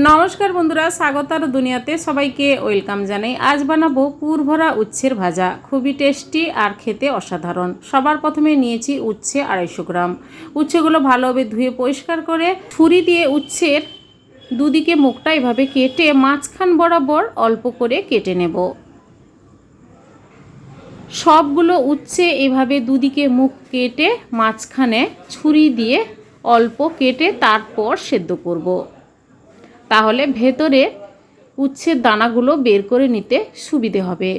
নমস্কার বন্ধুরা, স্বাগতার দুনিয়াতে সবাইকে ওয়েলকাম জানাই। আজ বানাবো পুর ভরা উচ্ছের ভাজা। খুবই টেস্টি আর খেতে অসাধারণ। সবার প্রথমে নিয়েছি উচ্ছে 250 গ্রাম। উচ্ছেগুলো ভালোভাবে ধুয়ে পরিষ্কার করে ছুরি দিয়ে উচ্ছের দুদিকে মুখটা এভাবে কেটে মাঝখান বরাবর অল্প করে কেটে নেব। সবগুলো উচ্ছে এভাবে দুদিকে মুখ কেটে মাঝখানে ছুরি দিয়ে অল্প কেটে তারপর সেদ্ধ করব। তাহলে ভেতরে উচ্ছের দানাগুলো বের করে নিতে সুবিধে হবে।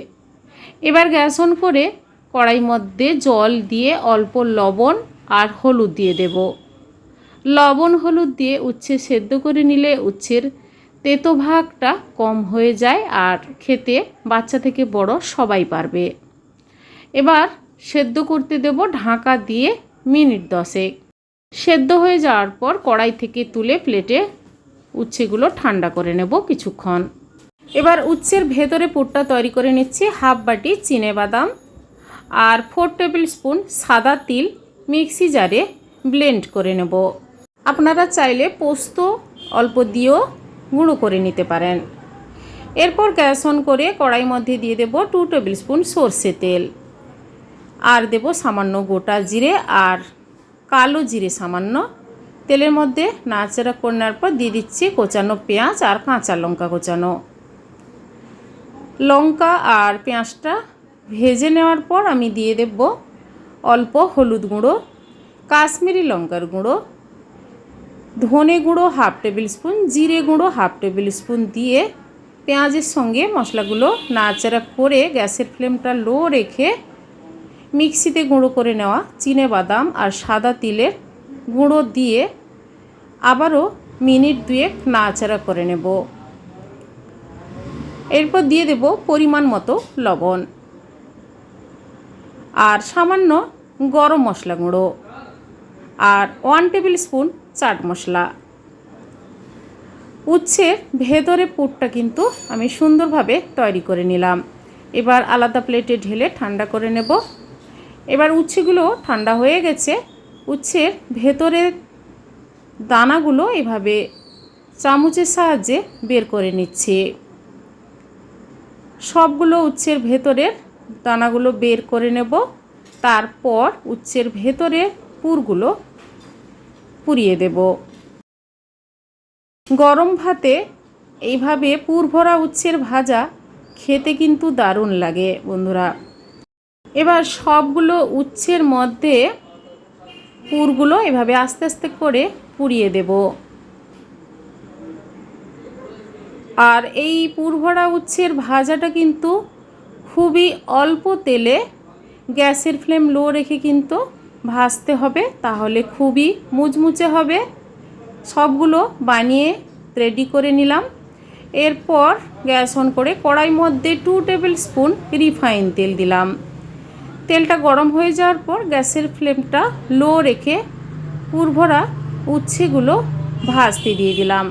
এবার গ্যাস অন করে কড়াই মধ্যে জল দিয়ে অল্প লবণ আর হলুদ দিয়ে দেব। লবণ হলুদ দিয়ে উচ্ছে সেদ্ধ করে নিলে উচ্ছের তেতো ভাগটা কম হয়ে যায় আর খেতে বাচ্চা থেকে বড় সবাই পারবে। এবার সেদ্ধ করতে দেব ঢাকা দিয়ে মিনিট 10। সেদ্ধ হয়ে যাওয়ার পর কড়াই থেকে তুলে প্লেটে উচ্ছেগুলো ঠান্ডা করে নেব কিছুক্ষণ। এবার উচ্ছের ভেতরে পুরটা তৈরি করে নিচ্ছি। হাফ বাটি চিনেবাদাম আর 4 টেবিল স্পুন সাদা তিল মিক্সি জারে ব্লেন্ড করে নেব। আপনারা চাইলে পোস্ত অল্প দিয়েও গুঁড়ো করে নিতে পারেন। এরপর গ্যাস অন করে কড়াই মধ্যে দিয়ে দেব 2 টেবিল স্পুন সর্ষে তেল আর দেব সামান্য গোটা জিরে আর কালো জিরে সামান্য। তেলের মধ্যে নাড়াচাড়া করে নেওয়ার পর দিয়ে দিচ্ছি কোচানো পেঁয়াজ আর কাঁচা লঙ্কা কোচানো। লঙ্কা আর পেঁয়াজটা ভেজে নেওয়ার পর আমি দিয়ে দেব অল্প হলুদ গুঁড়ো, কাশ্মীরি লঙ্কার গুঁড়ো, ধনে গুঁড়ো হাফ টেবিল স্পুন, জিরে গুঁড়ো হাফ টেবিল স্পুন দিয়ে পেঁয়াজের সঙ্গে মশলাগুলো নাড়াচাড়া করে গ্যাসের ফ্লেমটা লো রেখে মিক্সিতে গুঁড়ো করে নেওয়া চিনেবাদাম আর সাদা তিলের গুঁড়ো দিয়ে আবারও মিনিট 2 নাড়াচাড়া করে নেব। এরপর দিয়ে দেব পরিমাণ মতো লবণ আর সামান্য গরম মশলা গুঁড়ো আর 1 টেবিল স্পুন চাট মশলা। উচ্ছের ভেতরে পুরটা কিন্তু আমি সুন্দরভাবে তৈরি করে নিলাম। এবার আলাদা প্লেটে ঢেলে ঠান্ডা করে নেব। এবার উচ্ছেগুলো ঠান্ডা হয়ে গেছে। উচ্ছের ভেতরের দানাগুলো এভাবে চামচের সাহায্যে বের করে নিচ্ছি। সবগুলো উচ্ছের ভেতরের দানাগুলো বের করে নেব। তারপর উচ্ছের ভেতরে পুরগুলো পুরিয়ে দেব। গরম ভাতে এইভাবে পুর ভরা উচ্ছের ভাজা খেতে কিন্তু দারুণ লাগে বন্ধুরা। এবার সবগুলো উচ্ছের মধ্যে পুরগুলো এভাবে আস্তে আস্তে করে পুড়িয়ে দেব। আর এই পুর ভরা উচ্ছের ভাজাটা কিন্তু খুবই অল্প তেলে গ্যাসের ফ্লেম লো রেখে কিন্তু ভাজতে হবে, তাহলে খুবই মুচমুচে হবে। সবগুলো বানিয়ে রেডি করে নিলাম। এরপর গ্যাস অন করে কড়াই মধ্যে 2 টেবিল স্পুন রিফাইন তেল দিলাম। তেলটা গরম হয়ে যাওয়ার পর গ্যাসের ফ্লেমটা লো রেখে পুর ভরা উচ্ছেগুলো ভাজতে দিয়ে দিলাম।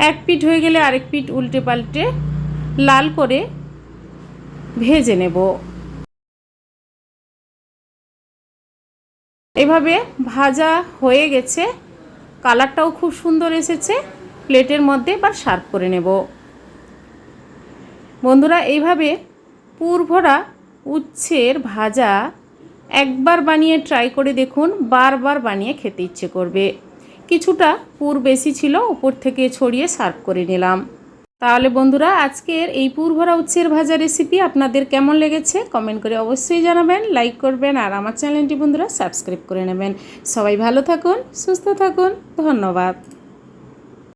এক পিঠ হয়ে গেলে আরেক পিঠ উল্টে পাল্টে লাল করে ভেজে নেব। এভাবে ভাজা হয়ে গেছে, কালারটাও খুব সুন্দর এসেছে। প্লেটের মধ্যে এবার সার্ভ করে নেব। বন্ধুরা, এইভাবে পুর ভরা উচ্ছের ভাজা একবার বানিয়ে ট্রাই করে দেখুন, বারবার বানিয়ে খেতে ইচ্ছে করবে। কিছুটা পুর বেশি ছিল, উপর থেকে ছড়িয়ে সার্ভ করে নিলাম। তাহলে বন্ধুরা, আজকের এই পুর ভরা উচ্ছের ভাজা রেসিপি আপনাদের কেমন লেগেছে কমেন্ট করে অবশ্যই জানাবেন, লাইক করবেন আর আমার চ্যানেলটি বন্ধুরা সাবস্ক্রাইব করে নেবেন। সবাই ভালো থাকুন, সুস্থ থাকুন, ধন্যবাদ।